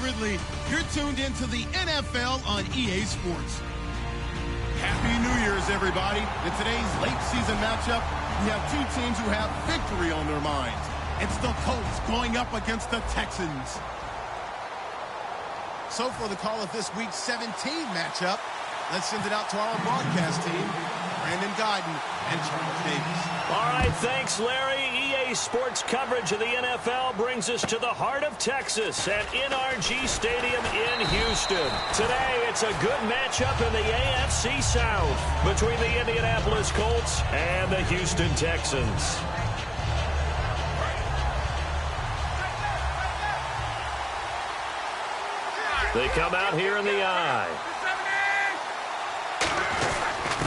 Ridley. You're tuned into the NFL on EA Sports. Happy New Year's, everybody. In today's late season matchup, we have two teams who have victory on their minds. It's the Colts going up against the Texans. So for the call of this week's 17 matchup, let's send it out to our broadcast team, Brandon Guyton and Charles Davis. All right, thanks, Larry. EA Sports coverage of the NFL brings us to the heart of Texas at NRG Stadium in Houston. Today, it's a good matchup in the AFC South between the Indianapolis Colts and the Houston Texans. They come out here in the eye.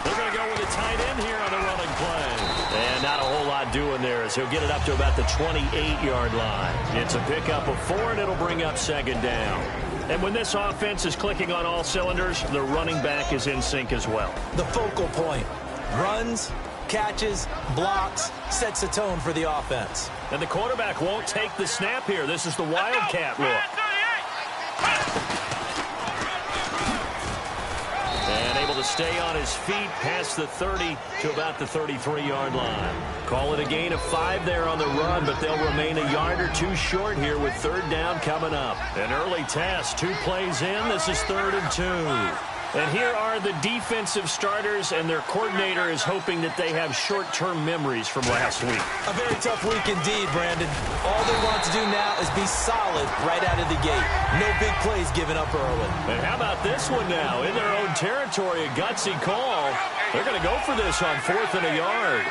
They're going to go with a tight end here on the running play. And not a whole lot doing there as he'll get it up to about the 28-yard line. It's a pickup of 4, and it'll bring up second down. And when this offense is clicking on all cylinders, the running back is in sync as well. The focal point. Runs, catches, blocks, sets the tone for the offense. And the quarterback won't take the snap here. This is the Wildcat look. And able to stay on his feet past the 30 to about the 33-yard line. Call it a gain of 5 there on the run, but they'll remain a yard or 2 short here with third down coming up. An early test, 2 plays in. This is 3rd and 2. And here are the defensive starters, and their coordinator is hoping that they have short-term memories from last week. A very tough week indeed, Brandon. All they want to do now is be solid right out of the gate. No big plays given up early. And how about this one now? In their own territory, a gutsy call. They're going to go for this on 4th and a yard.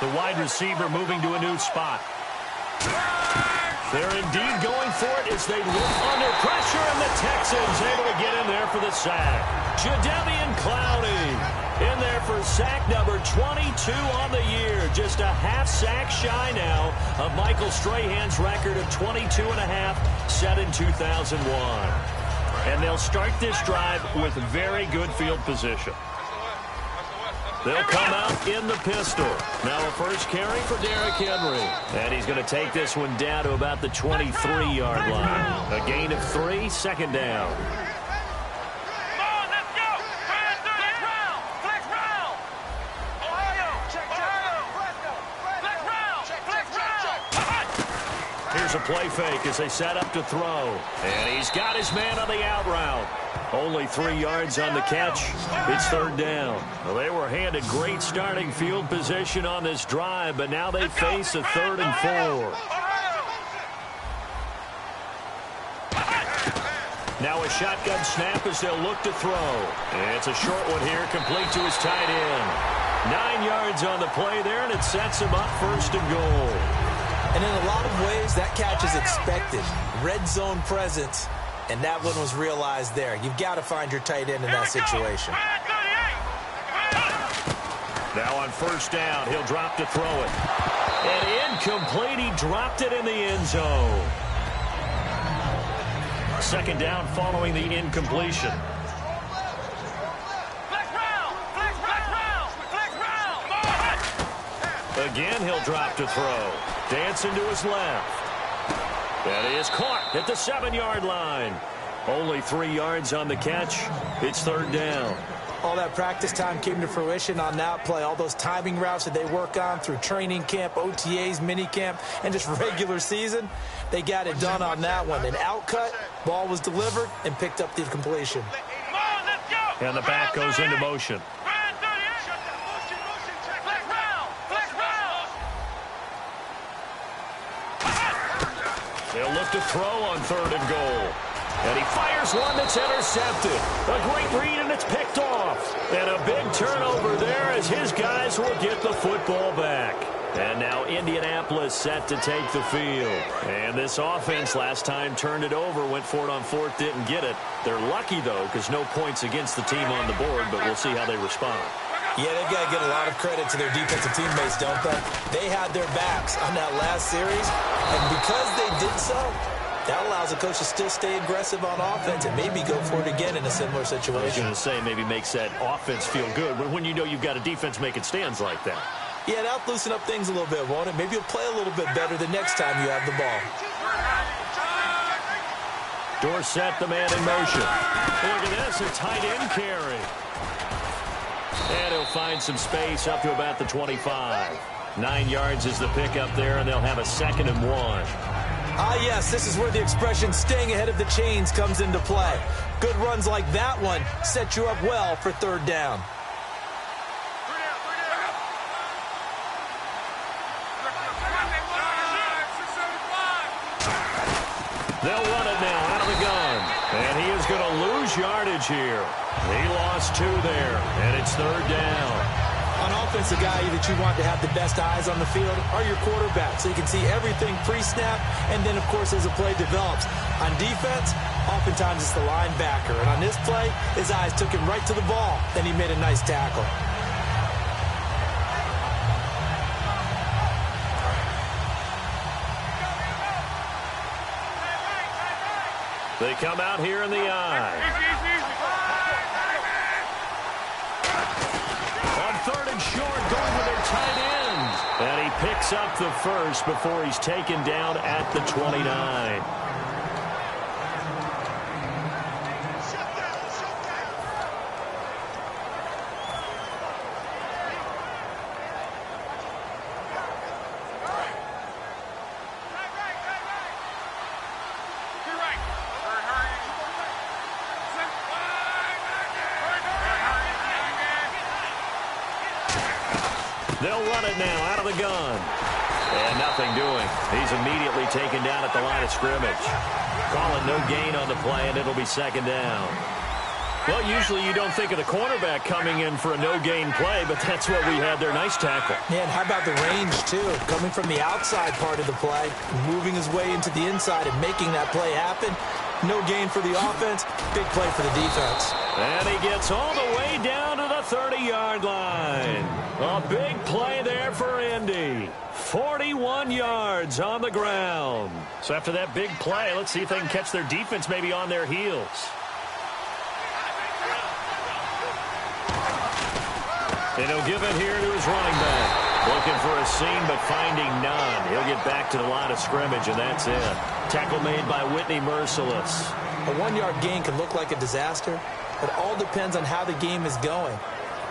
The wide receiver moving to a new spot. They're indeed going for it as they look under pressure, and the Texans able to get in there for the sack. Jadeveon Clowney in there for sack number 22 on the year. Just a half sack shy now of Michael Strahan's record of 22 and a half set in 2001. And they'll start this drive with very good field position. They'll come out in the pistol. Now a first carry for Derrick Henry. And he's going to take this one down to about the 23-yard line. A gain of 3, second down. Come on, let's go. Flex round. Flex round. Ohio. Check round. Here's a play fake as they set up to throw. And he's got his man on the out route. Only 3 yards on the catch. It's 3rd down. Well, they were handed great starting field position on this drive, but now they face a 3rd and 4. Now a shotgun snap as they'll look to throw. And it's a short one here, complete to his tight end. 9 yards on the play there, and it sets him up 1st and goal. And in a lot of ways, that catch is expected. Red zone presence. And that one was realized there. You've got to find your tight end in that situation. Now on 1st down, he'll drop to throw it. And incomplete, he dropped it in the end zone. 2nd down following the incompletion. Again, he'll drop to throw. Dancing to his left. That is caught at the 7-yard line. Only 3 yards on the catch. It's 3rd down. All that practice time came to fruition on that play. All those timing routes that they work on through training camp, OTAs, minicamp, and just regular season, they got it done on that one. An outcut, ball was delivered, and picked up the completion. And the back goes into motion. They'll look to throw on 3rd and goal. And he fires one that's intercepted. A great read, and it's picked off. And a big turnover there as his guys will get the football back. And now Indianapolis set to take the field. And this offense last time turned it over, went for it on 4th, didn't get it. They're lucky, though, because no points against the team on the board, but we'll see how they respond. Yeah, they've got to get a lot of credit to their defensive teammates, don't they? They had their backs on that last series, and because they did so, that allows the coach to still stay aggressive on offense and maybe go for it again in a similar situation. I was going to say maybe makes that offense feel good, but when you know you've got a defense making stands like that. Yeah, that'll loosen up things a little bit, won't it? Maybe you'll play a little bit better the next time you have the ball. Dorsett, the man in motion. Look at this, a tight end carry. And he'll find some space up to about the 25. 9 yards is the pickup there, and they'll have a 2nd and 1. Ah, yes, this is where the expression staying ahead of the chains comes into play. Good runs like that one set you up well for 3rd down. They'll run it now out of the gun. And he is going to lose yardage here. He lost 2 there, and it's 3rd down. On offense, the guy that you want to have the best eyes on the field are your quarterback, so you can see everything pre-snap, and then, of course, as the play develops. On defense, oftentimes it's the linebacker, and on this play, his eyes took him right to the ball, and he made a nice tackle. They come out here in the eye. On 3rd and short, going with their tight end. And he picks up the first before he's taken down at the 29. They'll run it now out of the gun. And nothing doing. He's immediately taken down at the line of scrimmage. Call it no gain on the play, and it'll be 2nd down. Well, usually you don't think of the cornerback coming in for a no-gain play, but that's what we had there. Nice tackle. Yeah, and how about the range, too? Coming from the outside part of the play, moving his way into the inside and making that play happen. No gain for the offense, big play for the defense. And he gets all the way down to the 30-yard line. A big play there for Indy. 41 yards on the ground. So after that big play, let's see if they can catch their defense maybe on their heels. And he'll give it here to his running back. Looking for a seam, but finding none. He'll get back to the line of scrimmage, and that's it. Tackle made by Whitney Merciless. A 1-yard gain can look like a disaster. It all depends on how the game is going.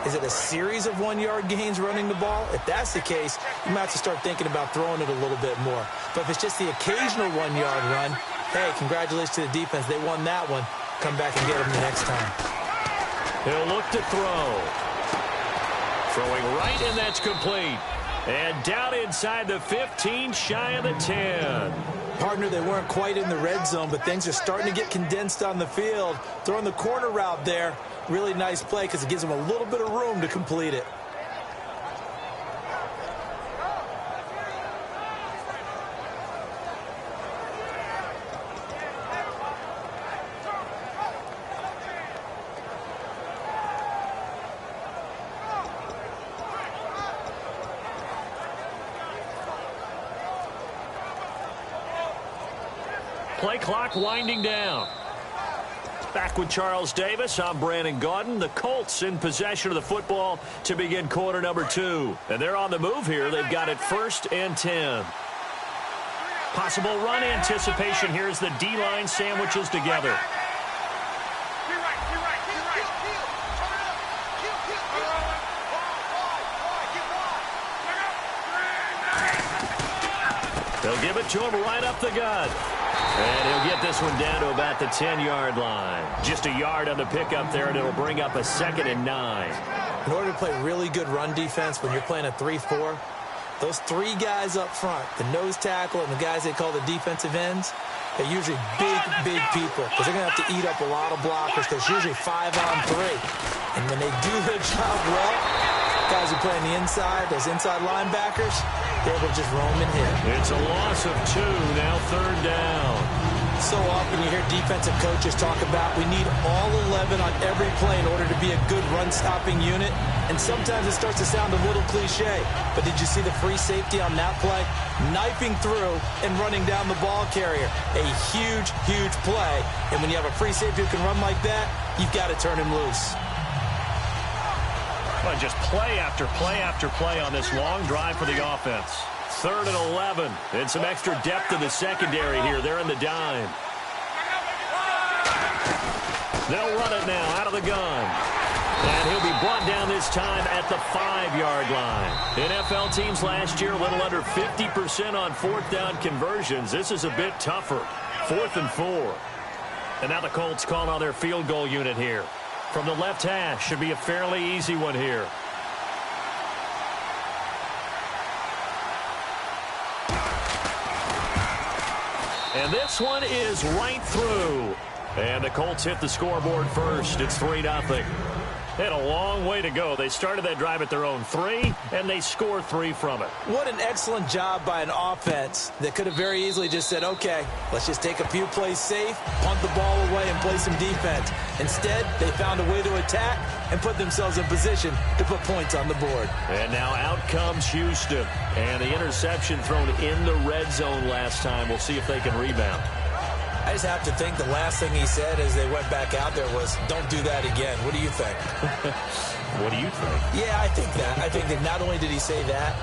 Is it a series of 1-yard gains running the ball? If that's the case, you might have to start thinking about throwing it a little bit more. But if it's just the occasional 1-yard run, hey, congratulations to the defense. They won that one. Come back and get them the next time. He'll look to throw. Throwing right, and that's complete. And down inside the 15, shy of the 10. Partner, they weren't quite in the red zone, but things are starting to get condensed on the field. Throwing the corner route there, really nice play because it gives them a little bit of room to complete it. Play clock winding down. Back with Charles Davis, I'm Brandon Gaudin. The Colts in possession of the football to begin quarter number 2. And they're on the move here. They've got it 1st and 10. Possible run anticipation here as the D-line sandwiches together. They'll give it to him right up the gut. And he'll get this one down to about the 10-yard line. Just a yard on the pickup there, and it'll bring up a 2nd and 9. In order to play really good run defense when you're playing a 3-4, those 3 guys up front, the nose tackle and the guys they call the defensive ends, they're usually big people because they're going to have to eat up a lot of blockers because it's usually 5-on-3. And when they do their job well, guys who play on the inside, those inside linebackers, they're able to just roam and hit. It's a loss of 2, now 3rd down. So often you hear defensive coaches talk about we need all 11 on every play in order to be a good run-stopping unit. And sometimes it starts to sound a little cliche. But did you see the free safety on that play? Knifing through and running down the ball carrier. A huge play. And when you have a free safety who can run like that, you've got to turn him loose. Well, just play after play after play on this long drive for the offense. 3rd and 11, and some extra depth in the secondary here. They're in the dime. They'll run it now out of the gun. And he'll be brought down this time at the 5-yard line. NFL teams last year a little under 50% on 4th down conversions. This is a bit tougher. 4th and 4. And now the Colts call on their field goal unit here. From the left hash, should be a fairly easy one here. And this one is right through. And the Colts hit the scoreboard first. It's 3-0. They had a long way to go. They started that drive at their own 3, and they scored 3 from it. What an excellent job by an offense that could have very easily just said, okay, let's just take a few plays safe, punt the ball away, and play some defense. Instead, they found a way to attack and put themselves in position to put points on the board. And now out comes Houston. And the interception thrown in the red zone last time. We'll see if they can rebound. I just have to think the last thing he said as they went back out there was, don't do that again. What do you think? What do you think? Yeah, I think that. I think that not only did he say that,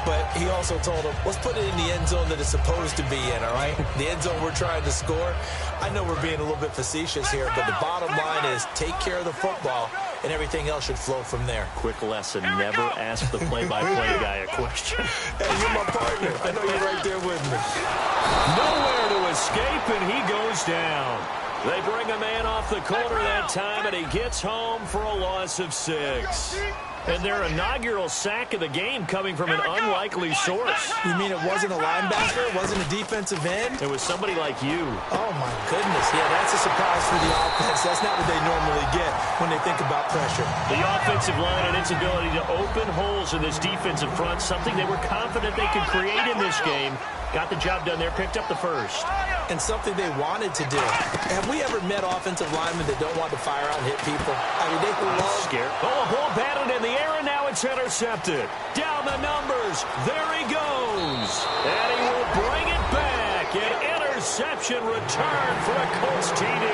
but he also told him, let's put it in the end zone that it's supposed to be in, all right? The end zone we're trying to score. I know we're being a little bit facetious here, but the bottom line is take care of the football, and everything else should flow from there. Quick lesson, never ask the play-by-play guy a question. Hey, you're my partner. I know you're right there with me. Nowhere to escape, and he goes down. They bring a man off the corner that time, and he gets home for a loss of 6. And their inaugural sack of the game coming from an unlikely source. You mean it wasn't a linebacker? It wasn't a defensive end? It was somebody like you. Oh, my goodness. Yeah, that's a surprise for the offense. That's not what they normally get when they think about pressure. The offensive line and its ability to open holes in this defensive front, something they were confident they could create in this game. Got the job done there, picked up the first. And something they wanted to do. Have we ever met offensive linemen that don't want to fire out and hit people? I mean, they love... Scared. Oh, a ball batted in the air, and now it's intercepted. Down the numbers. There he goes. And he will bring it back. An interception return for a Colts TD.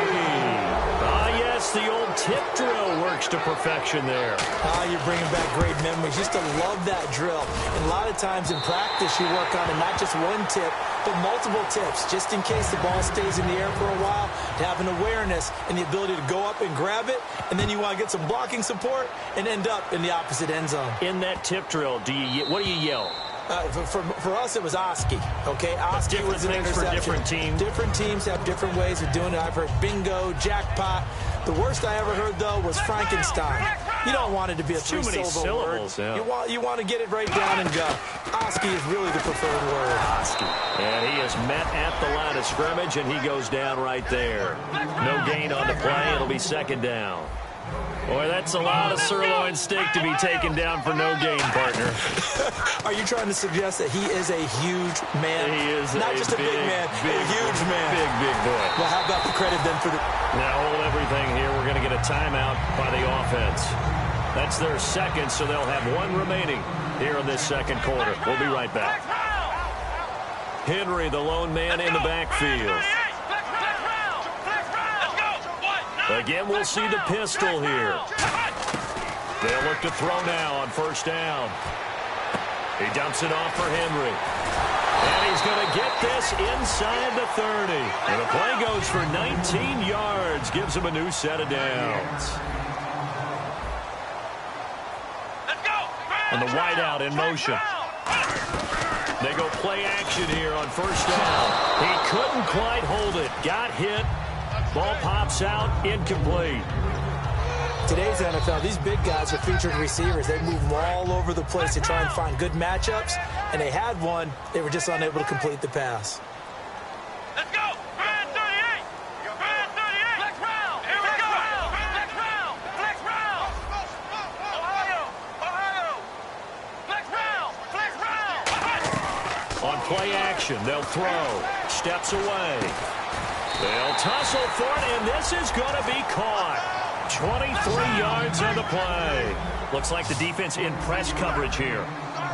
Yes, the old tip drill works to perfection there. You're bringing back great memories. Used to love that drill. And a lot of times in practice, you work on it, not just one tip, but multiple tips, just in case the ball stays in the air for a while, to have an awareness and the ability to go up and grab it, and then you want to get some blocking support and end up in the opposite end zone. In that tip drill, what do you yell? For us, it was Oski. Okay, Oski was an interception. For different teams. Different teams have different ways of doing it. I've heard bingo, jackpot. The worst I ever heard, though, was Frankenstein. You don't want it to be a three-syllable word. Yeah. You want to get it right down and go. Oski is really the preferred word. Oski. And he is met at the line of scrimmage, and he goes down right there. No gain on the play. It'll be 2nd down. Boy, that's a lot of sirloin steak to be taken down for no gain, partner. Are you trying to suggest that he is a huge man? He is not just a big man, a huge man. Big boy. Well, how about the credit then for the... Now hold everything here. We're going to get a timeout by the offense. That's their second, so they'll have one remaining here in this second quarter. We'll be right back. Henry, the lone man in the backfield. Again, we'll see the pistol here. They'll look to throw now on 1st down. He dumps it off for Henry. And he's going to get this inside the 30. And the play goes for 19 yards. Gives him a new set of downs. And the wideout in motion. They go play action here on 1st down. He couldn't quite hold it. Got hit. Ball pops out, incomplete. Today's NFL, these big guys are featured receivers. They move them all over the place to try and find good matchups, and they had one. They were just unable to complete the pass. Let's go! Brand 38! Brand 38! Flex round! Here we go! Flex round! Flex round! Ohio! Flex round! Flex round! On play action, they'll throw. Steps away. They'll tussle for it, and this is going to be caught. 23 yards on the play. Looks like the defense in press coverage here.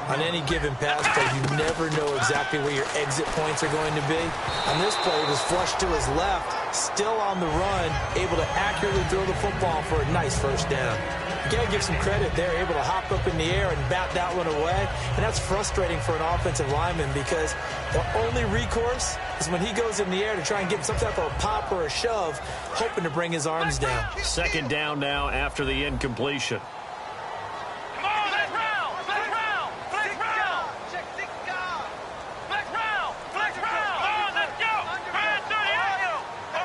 On any given pass play, you never know exactly where your exit points are going to be. On this play, it was flushed to his left. still on the run, able to accurately throw the football for a nice first down. You got to give some credit. They're able to hop up in the air and bat that one away, and that's frustrating for an offensive lineman because the only recourse is when he goes in the air to try and give some type of a pop or a shove, hoping to bring his arms down. Second down now after the incompletion.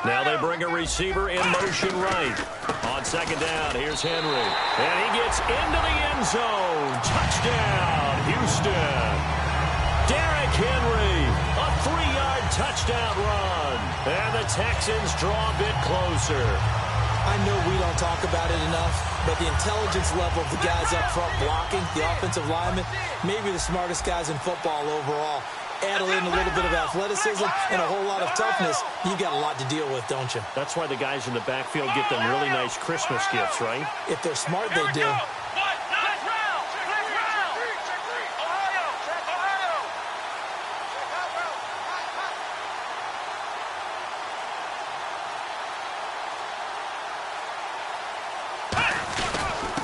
Now they bring a receiver in motion right. On second down, here's Henry. And he gets into the end zone. Touchdown, Houston. Derrick Henry, a 3-yard touchdown run. And the Texans draw a bit closer. I know we don't talk about it enough, but the intelligence level of the guys up front blocking, the offensive linemen, maybe the smartest guys in football overall. Add in a little bit of athleticism and a whole lot of toughness, you got a lot to deal with, don't you? That's why the guys in the backfield get them really nice Christmas gifts, right? If they're smart, they do.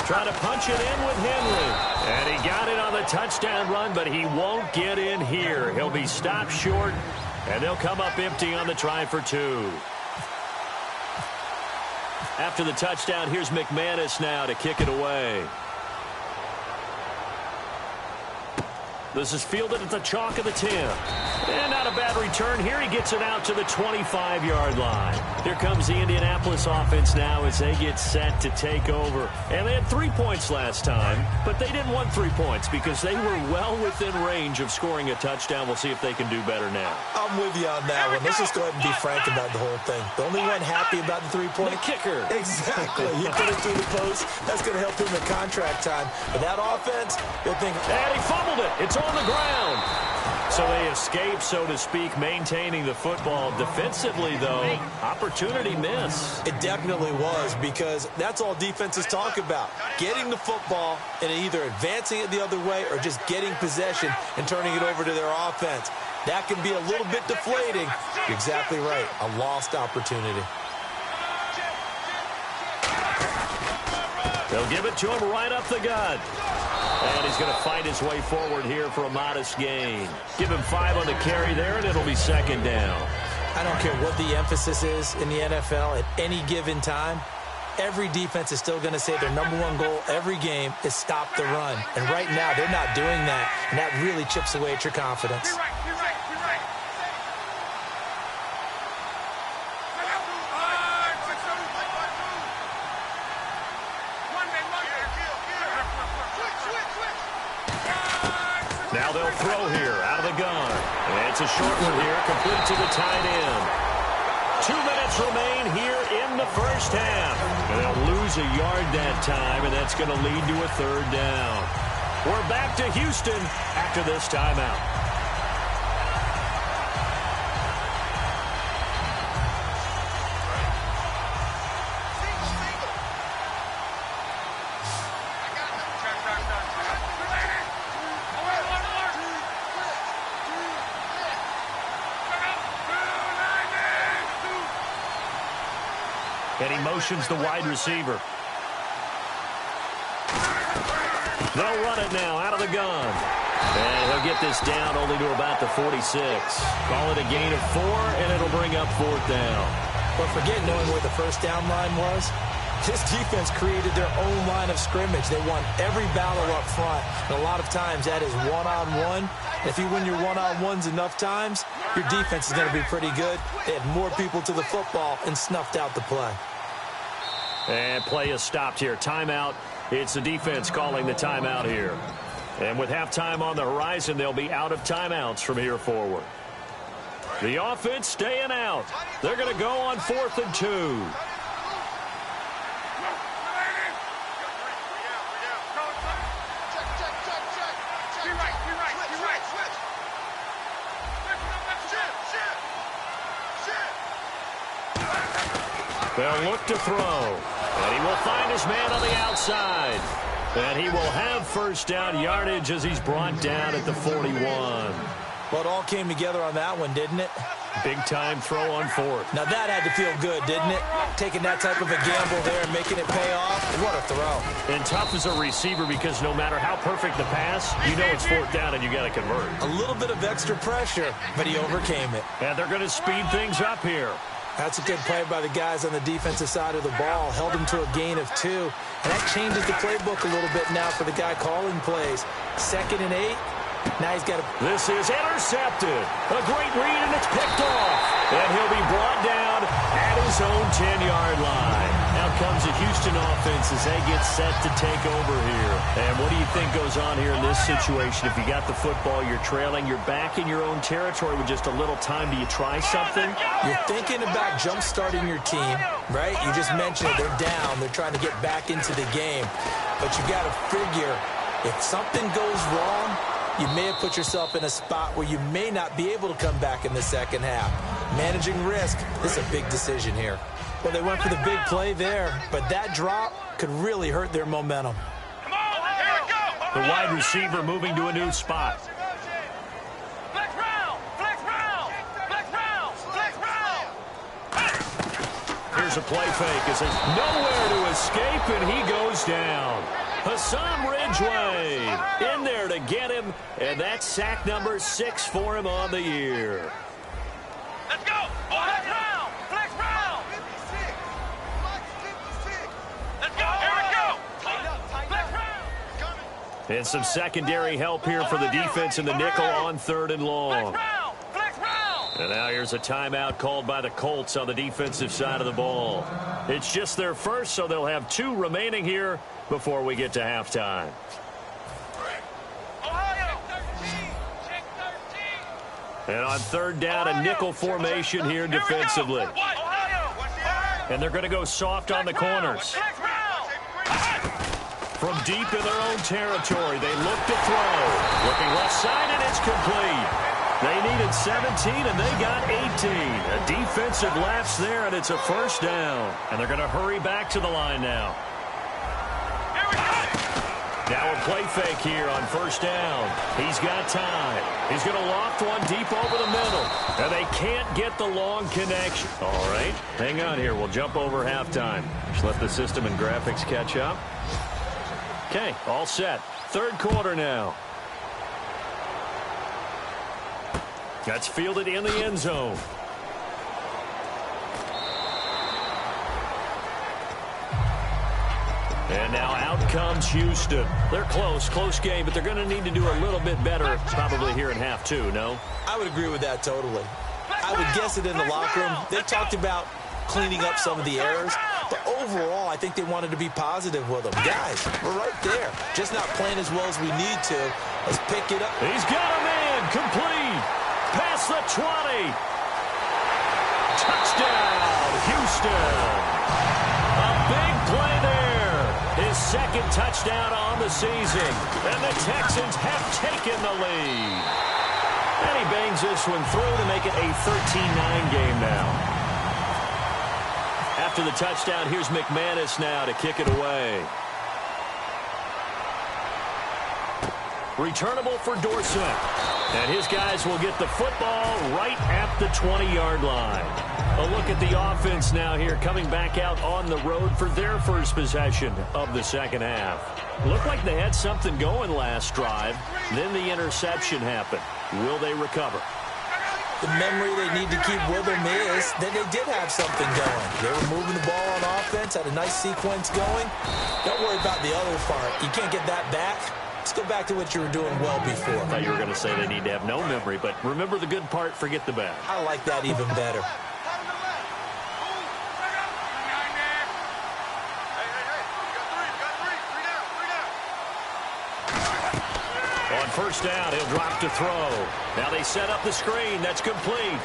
Try to punch it in with Henry. And he got it on the touchdown run, but he won't get in here. He'll be stopped short, and they'll come up empty on the try for 2. After the touchdown, here's McManus now to kick it away. This is fielded at the chalk of the 10. And not a bad return here. He gets it out to the 25-yard line. Here comes the Indianapolis offense now as they get set to take over. And they had 3 points last time, but they didn't want 3 points because they were well within range of scoring a touchdown. We'll see if they can do better now. I'm with you on that one. Let's just go ahead and be frank about the whole thing. The only one happy about the 3-point. The kicker. Exactly. He put it through the post. That's going to help him in contract time. But that offense, you'll think. And he fumbled it. It's on the ground. So they escape, so to speak, maintaining the football. Defensively, though, opportunity miss. It definitely was, because that's all defenses talk about. Getting the football and either advancing it the other way or just getting possession and turning it over to their offense. That can be a little bit deflating. You're exactly right. A lost opportunity. They'll give it to him right up the gut. And he's going to fight his way forward here for a modest gain. Give him 5 on the carry there, and it'll be second down. I don't care what the emphasis is in the NFL at any given time. Every defense is still going to say their #1 goal every game is stop the run. And right now, they're not doing that, and that really chips away at your confidence. Now they'll throw here out of the gun. And it's a short one here, complete to the tight end. 2 minutes remain here in the first half. And they'll lose a yard that time, and that's going to lead to a 3rd down. We're back to Houston after this timeout. And he motions the wide receiver. They'll run it now out of the gun. And he'll get this down only to about the 46. Call it a gain of 4, and it'll bring up 4th down. But forget knowing where the first down line was. This defense created their own line of scrimmage. They won every battle up front. And a lot of times that is one-on-one. If you win your one-on-ones enough times, your defense is going to be pretty good. They had more people to the football and snuffed out the play. And play is stopped here. Timeout. It's the defense calling the timeout here. And with halftime on the horizon, they'll be out of timeouts from here forward. The offense staying out. They're going to go on 4th and 2. They'll look to throw. And he will find his man on the outside. And he will have first down yardage as he's brought down at the 41. Well, it all came together on that one, didn't it? Big-time throw on fourth. Now that had to feel good, didn't it? Taking that type of a gamble there and making it pay off. What a throw. And tough as a receiver because no matter how perfect the pass, you know it's fourth down and you got to convert. A little bit of extra pressure, but he overcame it. And they're going to speed things up here. That's a good play by the guys on the defensive side of the ball. Held him to a gain of 2. And that changes the playbook a little bit now for the guy calling plays. 2nd and 8. Now he's got a... This is intercepted. A great read, and it's picked off. And he'll be brought down at his own 10-yard line. Now comes the Houston offense as they get set to take over here. And what do you think goes on here in this situation? If you got the football, you're trailing, you're back in your own territory with just a little time. Do you try something? You're thinking about jump-starting your team, right? You just mentioned it. They're down. They're trying to get back into the game. But you got to figure if something goes wrong, you may have put yourself in a spot where you may not be able to come back in the second half. Managing risk, this is a big decision here. Well, they went for the big play there, but that drop could really hurt their momentum. Come on, here we go. The wide receiver moving to a new spot. Flex round, flex round, flex round, flex round. Here's a play fake as there's nowhere to escape, and he goes down. Hassan Ridgeway in there to get him, and that's sack number 6 for him on the year. Let's go. Flex round, flex round. Let's go. Here we go. Flex round. And some secondary help here for the defense in the nickel on 3rd and long. Flex round. And now here's a timeout called by the Colts on the defensive side of the ball. It's just their first, so they'll have 2 remaining here before we get to halftime. Ohio. Check 13. And on 3rd down, a nickel formation here defensively. Ohio. And they're going to go soft on the corners. Flex round. From deep in their own territory, they look to throw. Looking left side, and it's complete. They needed 17, and they got 18. A defensive lapse there, and it's a first down. And they're going to hurry back to the line now. Now a play fake here on 1st down. He's got time. He's going to loft one deep over the middle. And they can't get the long connection. All right, hang on here. We'll jump over halftime. Just let the system and graphics catch up. Okay, all set. 3rd quarter now. That's fielded in the end zone. And now out comes Houston. They're close game, but they're going to need to do a little bit better probably here in half 2, no? I would agree with that totally. I would guess it in the locker room. They talked about cleaning up some of the errors, but overall, I think they wanted to be positive with them. Guys, we're right there. Just not playing as well as we need to. Let's pick it up. He's got a man. Complete. Past the 20. Touchdown, Houston. A big play there. His 2nd touchdown on the season. And the Texans have taken the lead. And he bangs this one through to make it a 13-9 game now. After the touchdown, here's McManus now to kick it away. Returnable for Dorsett. And his guys will get the football right at the 20-yard line. A look at the offense now here, coming back out on the road for their first possession of the second half. Looked like they had something going last drive. Then the interception happened. Will they recover? The memory they need to keep with them is that they did have something going. They were moving the ball on offense, had a nice sequence going. Don't worry about the other part. You can't get that back. Let's go back to what you were doing well before. I thought you were going to say they need to have no memory, but remember the good part, forget the bad. I like that even better. On 1st down, he'll drop to throw. Now they set up the screen. That's complete.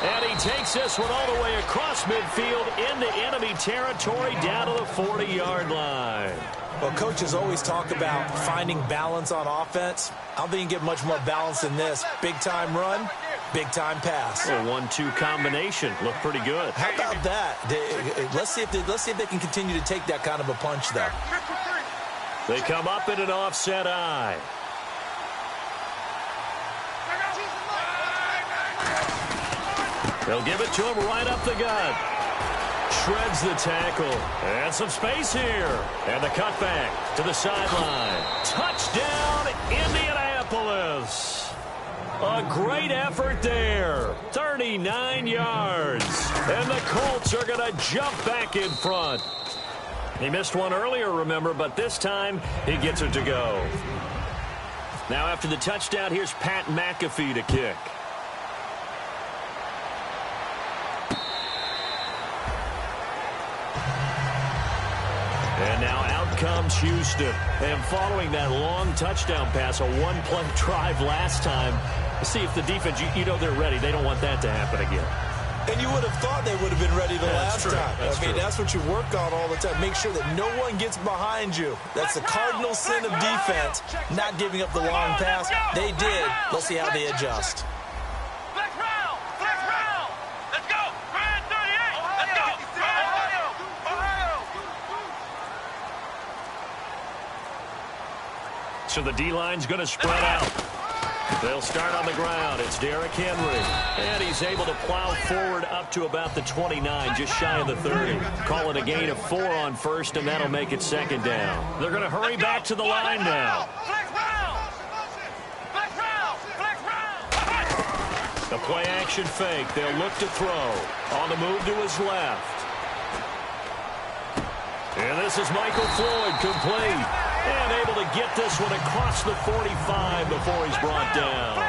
And he takes this one all the way across midfield into enemy territory down to the 40-yard line. Well, coaches always talk about finding balance on offense. I don't think you can get much more balance than this. Big-time run, big-time pass. A 1-2 combination. Looked pretty good. How about that? Let's see if they can continue to take that kind of a punch, though. They come up in an offset eye. They'll give it to him right up the gut. Shreds the tackle. And some space here. And the cutback to the sideline. Touchdown, Indianapolis. A great effort there. 39 yards. And the Colts are going to jump back in front. He missed one earlier, remember, but this time he gets it to go. Now after the touchdown, here's Pat McAfee to kick. And now out comes Houston. And following that long touchdown pass, a one-play drive last time, see if the defense, you know they're ready. They don't want that to happen again. And you would have thought they would have been ready the last time. I mean, that's what you work on all the time. Make sure that no one gets behind you. That's the cardinal sin of defense, not giving up the long pass. They did. Let's see how they adjust. Flex round! Flex round! Let's go! Grand 38! Let's go! Ohio! So the D-line's going to spread out. They'll start on the ground. It's Derrick Henry. And he's able to plow forward up to about the 29, just shy of the 30. Call it a gain of 4 on first, and that'll make it second down. They're going to hurry back to the line now. Flex round! Flex round! Flex round! The play action fake. They'll look to throw. On the move to his left. And this is Michael Floyd, complete. And able to get this one across the 45 before he's brought down.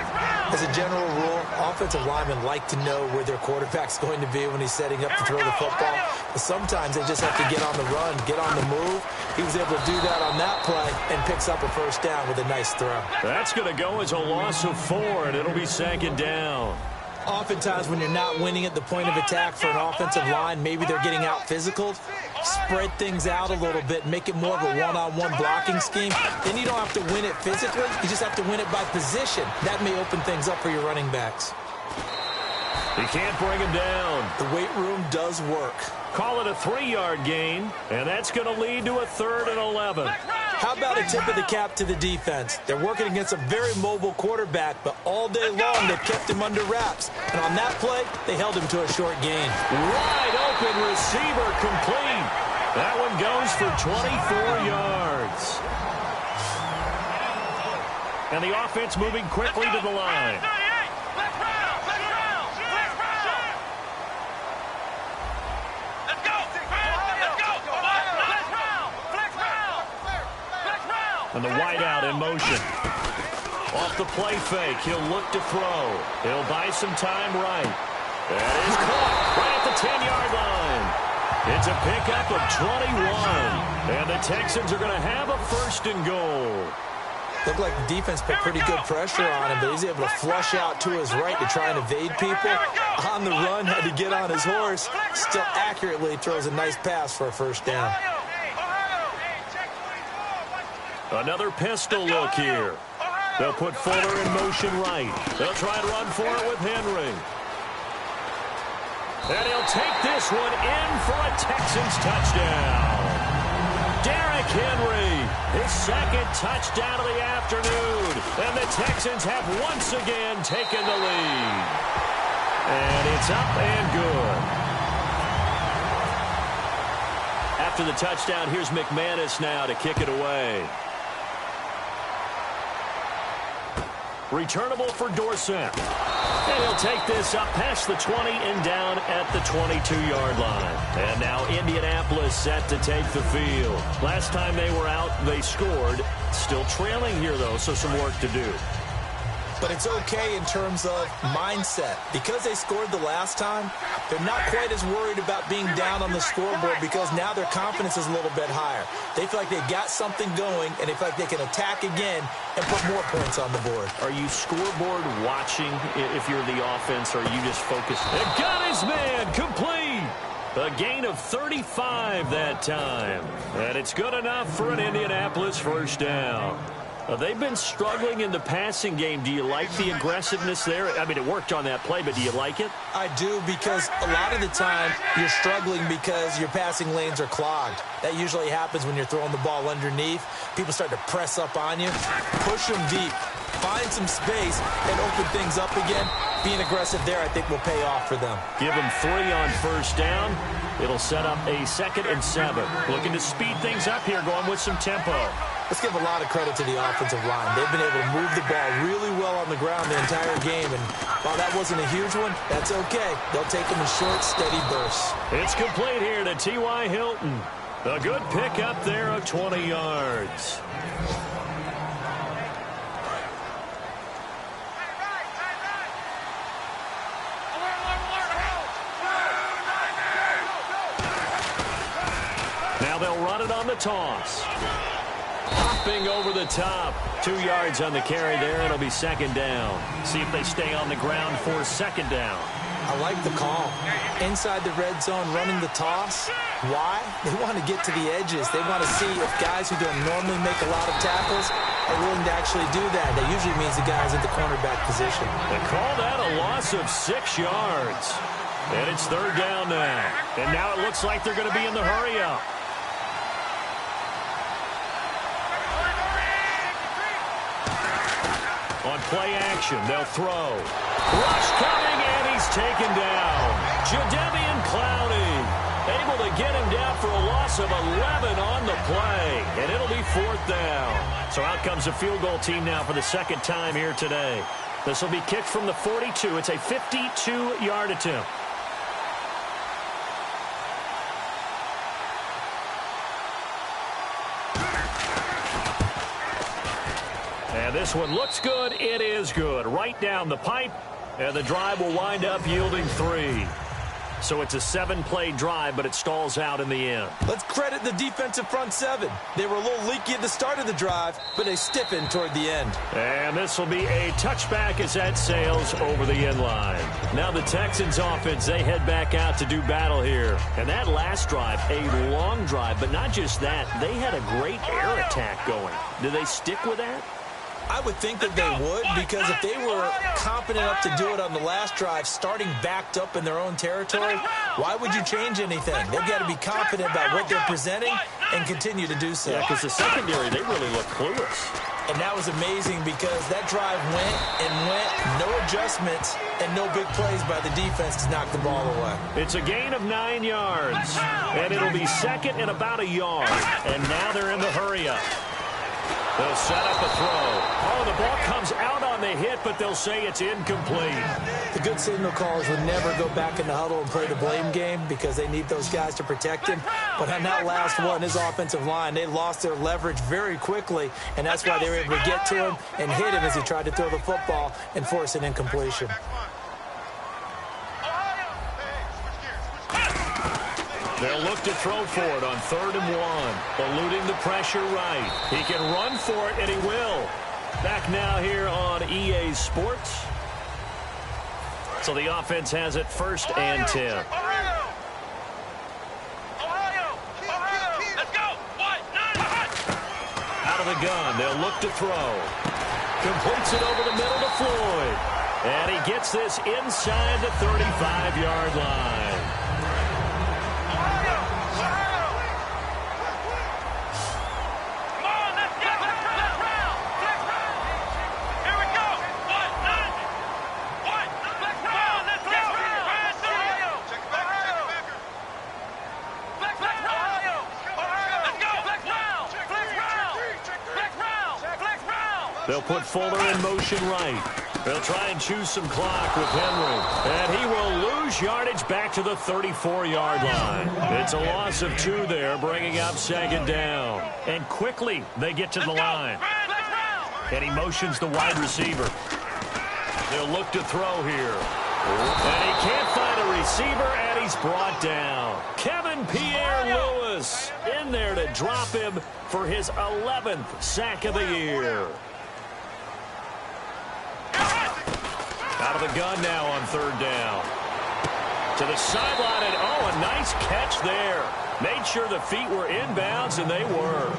As a general rule, offensive linemen like to know where their quarterback's going to be when he's setting up to throw the football. But sometimes they just have to get on the run, get on the move. He was able to do that on that play and picks up a first down with a nice throw. That's going to go as a loss of 4, and it'll be second down. Oftentimes when you're not winning at the point of attack for an offensive line, maybe they're getting out physical. Spread things out a little bit, make it more of a one-on-one blocking scheme. Then you don't have to win it physically. You just have to win it by position. That may open things up for your running backs. He can't bring him down. The weight room does work. Call it a 3-yard gain, and that's going to lead to a 3rd and 11. How about a tip of the cap to the defense? They're working against a very mobile quarterback, but all day long they've kept him under wraps. And on that play, they held him to a short gain. Wide open receiver, complete. That one goes for 24 yards. And the offense moving quickly to the line. And the wideout in motion. Off the play fake, he'll look to throw. He'll buy some time right. That is caught right at the 10-yard line. It's a pickup of 21. And the Texans are going to have a 1st and goal. Looked like the defense put pretty good pressure on him, but he's able to flush out to his right to try and evade people. On the run, had to get on his horse. Still accurately throws a nice pass for a first down. Another pistol look here. They'll put Fuller in motion right. They'll try and run for it with Henry. And he'll take this one in for a Texans touchdown. Derrick Henry, his 2nd touchdown of the afternoon. And the Texans have once again taken the lead. And it's up and good. After the touchdown, here's McManus now to kick it away. Returnable for Dorsett. And he'll take this up past the 20 and down at the 22-yard line. And now Indianapolis set to take the field. Last time they were out, they scored. Still trailing here, though, so some work to do. But it's okay in terms of mindset. Because they scored the last time, they're not quite as worried about being down on the scoreboard because now their confidence is a little bit higher. They feel like they got something going, and they feel like they can attack again and put more points on the board. Are you scoreboard watching if you're the offense, or are you just focused? They got his man, complete. A gain of 35 that time. And it's good enough for an Indianapolis first down. They've been struggling in the passing game. Do you like the aggressiveness there? I mean, it worked on that play, but do you like it? I do, because a lot of the time you're struggling because your passing lanes are clogged. That usually happens when you're throwing the ball underneath. People start to press up on you. Push them deep. find some space and open things up again. Being aggressive there, I think, will pay off for them. Give them 3 on first down. It'll set up a 2nd and 7. Looking to speed things up here, going with some tempo. Let's give a lot of credit to the offensive line. They've been able to move the ball really well on the ground the entire game. And while that wasn't a huge one, that's okay. They'll take them in short, steady bursts. It's complete here to T.Y. Hilton. A good pickup there of 20 yards. Now they'll run it on the toss. Hopping over the top. 2 yards on the carry there. It'll be 2nd down. See if they stay on the ground for 2nd down. I like the call. Inside the red zone, running the toss. Why? They want to get to the edges. They want to see if guys who don't normally make a lot of tackles are willing to actually do that. That usually means the guy's at the cornerback position. They call that a loss of 6 yards. And it's 3rd down now. And now it looks like they're going to be in the hurry-up. On play action, they'll throw. Rush coming, and he's taken down. Jadeveon Clowney able to get him down for a loss of 11 on the play. And it'll be 4th down. So out comes the field goal team now for the 2nd time here today. This will be kicked from the 42. It's a 52-yard attempt. And this one looks good. It is good. Right down the pipe. And the drive will wind up yielding 3. So it's a 7-play drive, but it stalls out in the end. Let's credit the defensive front 7. They were a little leaky at the start of the drive, but they stiffened toward the end. And this will be a touchback as that sails over the end line. Now the Texans offense, they head back out to do battle here. And that last drive, a long drive, but not just that. They had a great air attack going. Do they stick with that? I would think that they would, because if they were confident enough to do it on the last drive, starting backed up in their own territory, why would you change anything? They've got to be confident about what they're presenting and continue to do so. Yeah, because the secondary, they really look clueless. And that was amazing because that drive went and went, no adjustments, and no big plays by the defense to knock the ball away. It's a gain of 9 yards, and it'll be 2nd and about a yard. And now they're in the hurry-up. They'll set up a throw. Oh, the ball comes out on the hit, but they'll say it's incomplete. The good signal callers would never go back in the huddle and play the blame game because they need those guys to protect him. But on that last one, his offensive line, they lost their leverage very quickly, and that's why they were able to get to him and hit him as he tried to throw the football and force an incompletion. They'll look to throw for it on 3rd and 1. Eluding the pressure right. He can run for it, and he will. Back now here on EA Sports. So the offense has it 1st and 10. Out of the gun, they'll look to throw. Completes it over the middle to Floyd. And he gets this inside the 35-yard line. They'll put Fuller in motion right. They'll try and choose some clock with Henry. And he will lose yardage back to the 34-yard line. It's a loss of 2 there, bringing up 2nd down. And quickly, they get to the line. And he motions the wide receiver. They'll look to throw here. And he can't find a receiver, and he's brought down. Kevin Pierre-Louis in there to drop him for his 11th sack of the year. Out of the gun now on 3rd down. To the sideline, and oh, a nice catch there. Made sure the feet were inbounds, and they were.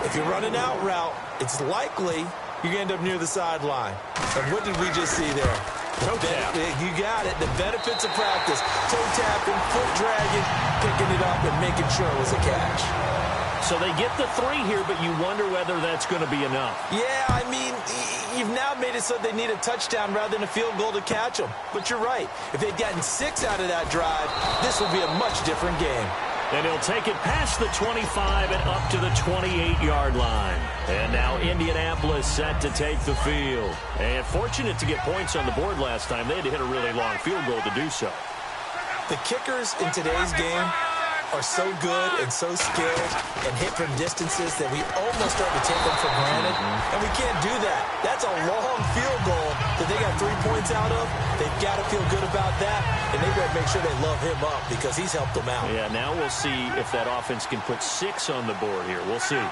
If you're running out route, it's likely you're going to end up near the sideline. And what did we just see there? Toe tap. You got it. The benefits of practice. Toe tapping, foot dragging, picking it up, and making sure it was a catch. So they get the 3 here, but you wonder whether that's going to be enough. Yeah, I mean, you've now made it so they need a touchdown rather than a field goal to catch them. But you're right. If they'd gotten 6 out of that drive, this would be a much different game. And he'll take it past the 25 and up to the 28-yard line. And now Indianapolis set to take the field. And fortunate to get points on the board last time. They had to hit a really long field goal to do so. The kickers in today's game are so good and so skilled and hit from distances that we almost start to take them for granted. And we can't do that. That's a long field goal that they got 3 points out of. They've got to feel good about that, and they better make sure they love him up because he's helped them out. Yeah, now we'll see if that offense can put 6 on the board here. We'll see.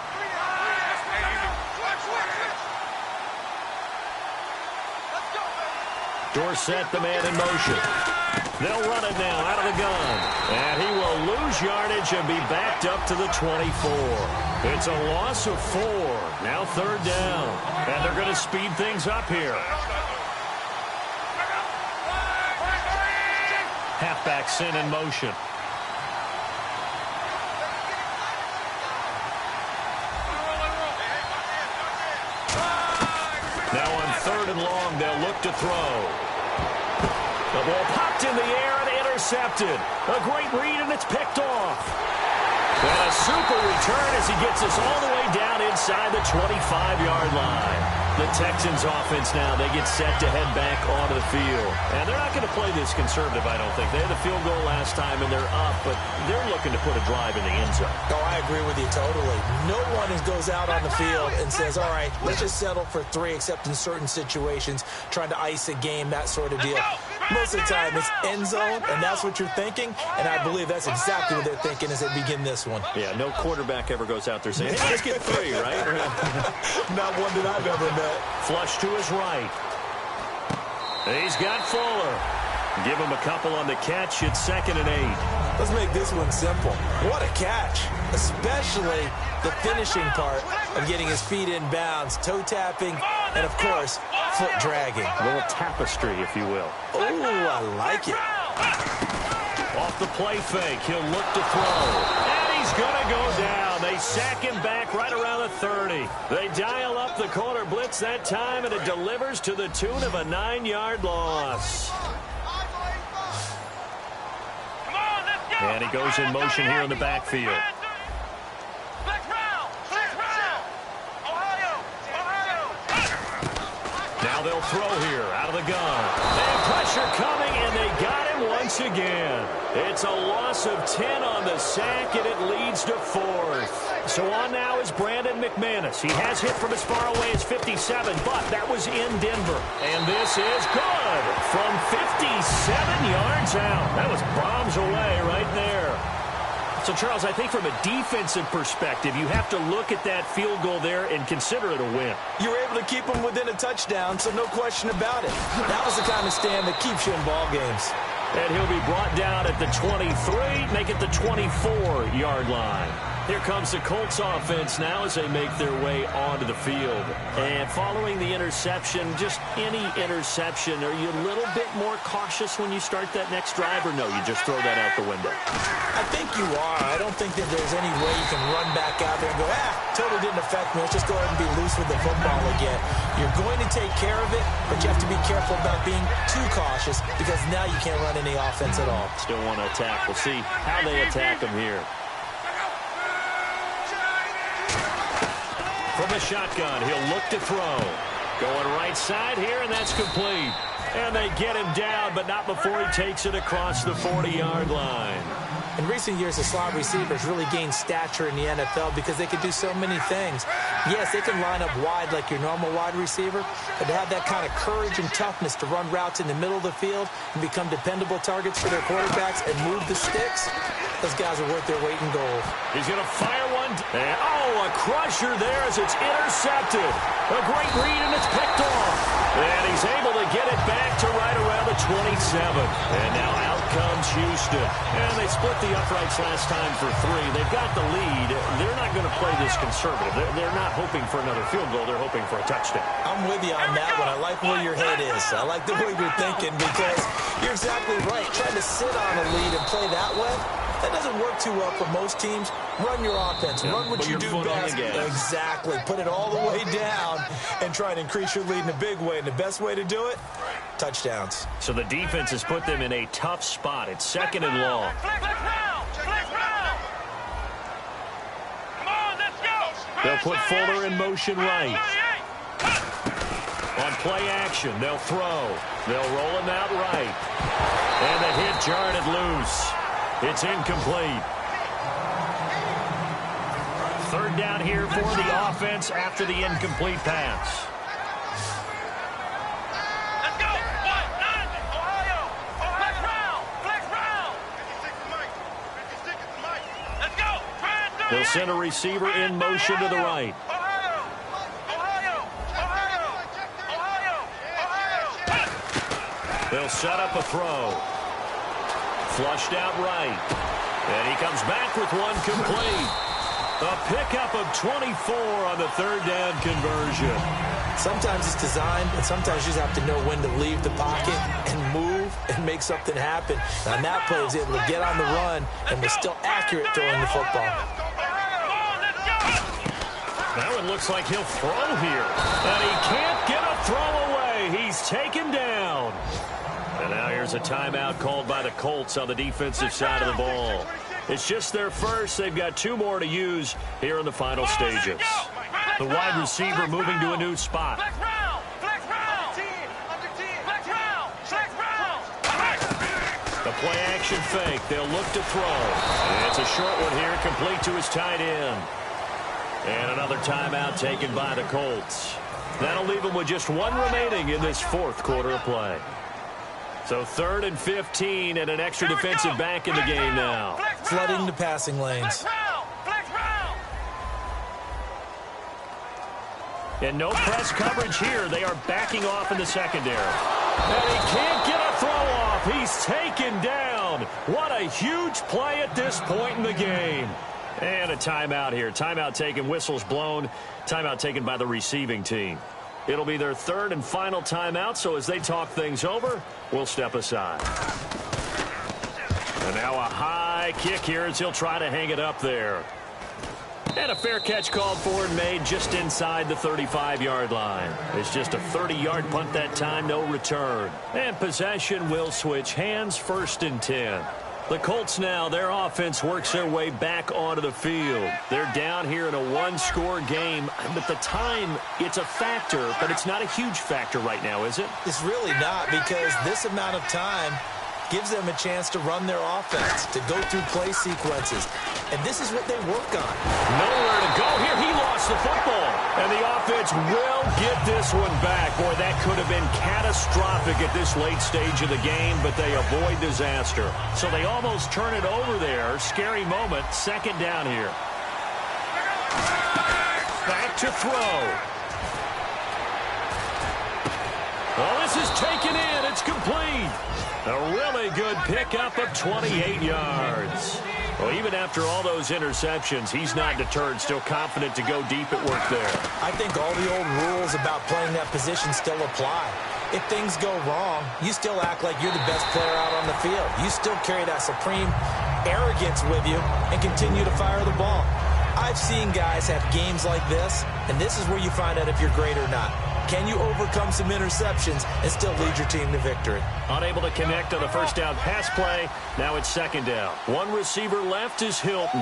Dorsett, the man in motion. They'll run it now out of the gun. And he will lose yardage and be backed up to the 24. It's a loss of 4. Now 3rd down. And they're going to speed things up here. Halfback sent in motion. Now on 3rd and long, they'll look to throw. The ball popped in the air and intercepted. A great read, and it's picked off. And a super return as he gets us all the way down inside the 25-yard line. The Texans offense now, they get set to head back onto the field. And they're not going to play this conservative, I don't think. They had a field goal last time, and they're up, but they're looking to put a drive in the end zone. Oh, I agree with you totally. No one goes out on the field and says, all right, let's just settle for 3, except in certain situations, trying to ice a game, that sort of deal. Most of the time, it's end zone, and that's what you're thinking, and I believe that's exactly what they're thinking as they begin this one. Yeah, no quarterback ever goes out there saying, hey, let's get 3, right? Not one that I've ever met. Flush to his right. He's got Fuller. Give him a couple on the catch. It's 2nd and 8. Let's make this one simple. What a catch, especially the finishing part of getting his feet in bounds, toe tapping, and, of course, foot dragging. A little tapestry, if you will. Oh, I like it. Off the play fake, he'll look to throw. And he's going to go down. They sack him back right around the 30. They dial up the corner blitz that time, and it delivers to the tune of a 9-yard loss. And he goes in motion here in the backfield. Now they'll throw here out of the gun. They have pressure coming, and they got him once again. It's a loss of 10 on the sack, and it leads to 4th. So on now is Brandon McManus. He has hit from as far away as 57, but that was in Denver. And this is good from 57 yards out. That was bombs away right there. So, Charles, I think from a defensive perspective, you have to look at that field goal there and consider it a win. You were able to keep them within a touchdown, so no question about it. That was the kind of stand that keeps you in ball games. And he'll be brought down at the 23, make it the 24-yard line. Here comes the Colts offense now as they make their way onto the field. And following the interception, just any interception, are you a little bit more cautious when you start that next drive, or no, you just throw that out the window? I think you are. I don't think that there's any way you can run back out there and go, totally didn't affect me. Let's just go ahead and be loose with the football again. You're going to take care of it, but you have to be careful about being too cautious because now you can't run any offense at all. Still want to attack. We'll see how they attack him here. From a shotgun, he'll look to throw. Going right side here, and that's complete. And they get him down, but not before he takes it across the 40-yard line. In recent years, the slot receivers really gained stature in the NFL because they could do so many things. Yes, they can line up wide like your normal wide receiver, but to have that kind of courage and toughness to run routes in the middle of the field and become dependable targets for their quarterbacks and move the sticks, those guys are worth their weight in gold. He's going to fire one. And, a crusher there as it's intercepted. A great read, and it's picked off. And he's able to get it back to right around the 27. And now out comes Houston. And they split the uprights last time for 3. They've got the lead. They're not going to play this conservative. They're not hoping for another field goal. They're hoping for a touchdown. I'm with you on that one. I like where your head is. I like the way you're thinking because you're exactly right. Trying to sit on a lead and play that way, That doesn't work too well for most teams. Run your offense. Run what you do best. Exactly. Put it all the way down and try and increase your lead in a big way. And the best way to do it, touchdowns. So the defense has put them in a tough spot. It's 2nd and long. They'll put Fuller in motion right. On play action, they'll throw. They'll roll him out right. And the hit jarred it loose. It's incomplete. 3rd down here for the offense after the incomplete pass. Let's go. Ohio. Flex round. Let's go. They'll send a receiver in motion to the right. They'll set up a throw. Flushed out right. And he comes back with one complete. A pickup of 24 on the 3rd down conversion. Sometimes it's designed, but sometimes you just have to know when to leave the pocket and move and make something happen. On that play, he was able to get on the run and was still accurate throwing the football. That one looks like he'll throw here. And he can't get a throw away. He's taken down. And now here's a timeout called by the Colts on the defensive side of the ball. It's just their first. They've got 2 more to use here in the final stages. The wide receiver moving to a new spot. The play action fake. They'll look to throw. And it's a short one here, complete to his tight end. And another timeout taken by the Colts. That'll leave them with just 1 remaining in this 4th quarter of play. So 3rd and 15 and an extra defensive back in the game now. Flooding the passing lanes. And no press coverage here. They are backing off in the secondary. And he can't get a throw off. He's taken down. What a huge play at this point in the game. And a timeout here. Timeout taken, whistles blown. Timeout taken by the receiving team. It'll be their 3rd and final timeout, so as they talk things over, we'll step aside. And now a high kick here as he'll try to hang it up there. And a fair catch called for and made just inside the 35-yard line. It's just a 30-yard punt that time, no return. And possession will switch hands, 1st and 10. The Colts now, their offense works their way back onto the field. They're down here in a 1-score game. But the time, it's a factor, but it's not a huge factor right now, is it? It's really not, because this amount of time gives them a chance to run their offense, to go through play sequences. And this is what they work on. Nowhere to go here. He lost the football. And the offense will get this one back. Boy, that could have been catastrophic at this late stage of the game, but they avoid disaster. So they almost turn it over there. Scary moment. 2nd down here. Back to throw. Oh, this is taken in. It's complete. A really good pickup of 28 yards. Well, even after all those interceptions, he's not deterred, still confident to go deep at work there. I think all the old rules about playing that position still apply. If things go wrong, you still act like you're the best player out on the field. You still carry that supreme arrogance with you and continue to fire the ball. I've seen guys have games like this, and this is where you find out if you're great or not. Can you overcome some interceptions and still lead your team to victory? Unable to connect on the 1st down pass play. Now it's 2nd down. 1 receiver left is Hilton.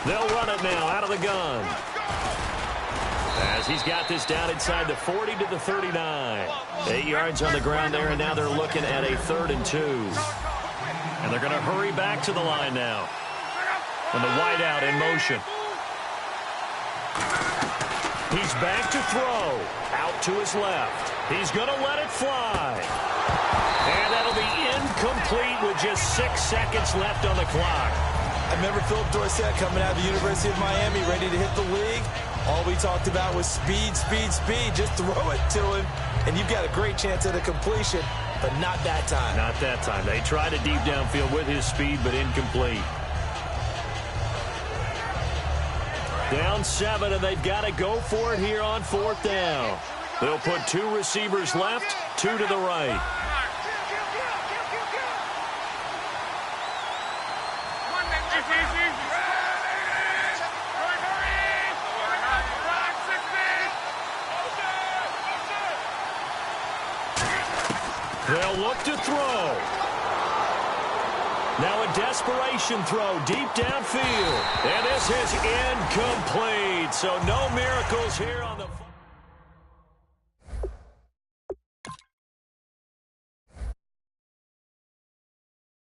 They'll run it now out of the gun. As he's got this down inside the 40 to the 39. 8 yards on the ground there, and now they're looking at a 3rd and 2. And they're going to hurry back to the line now. And the wideout in motion. He's back to throw. Out to his left. He's going to let it fly. And that'll be incomplete with just 6 seconds left on the clock. I remember Philip Dorsett coming out of the University of Miami, ready to hit the league. All we talked about was speed, speed, speed. Just throw it to him, and you've got a great chance at a completion, but not that time. Not that time. They tried a deep downfield with his speed, but incomplete. Down 7, and they've got to go for it here on 4th down. They'll put 2 receivers left, 2 to the right. They'll look to throw. Now a desperation throw deep downfield. And this is incomplete. So no miracles here on the...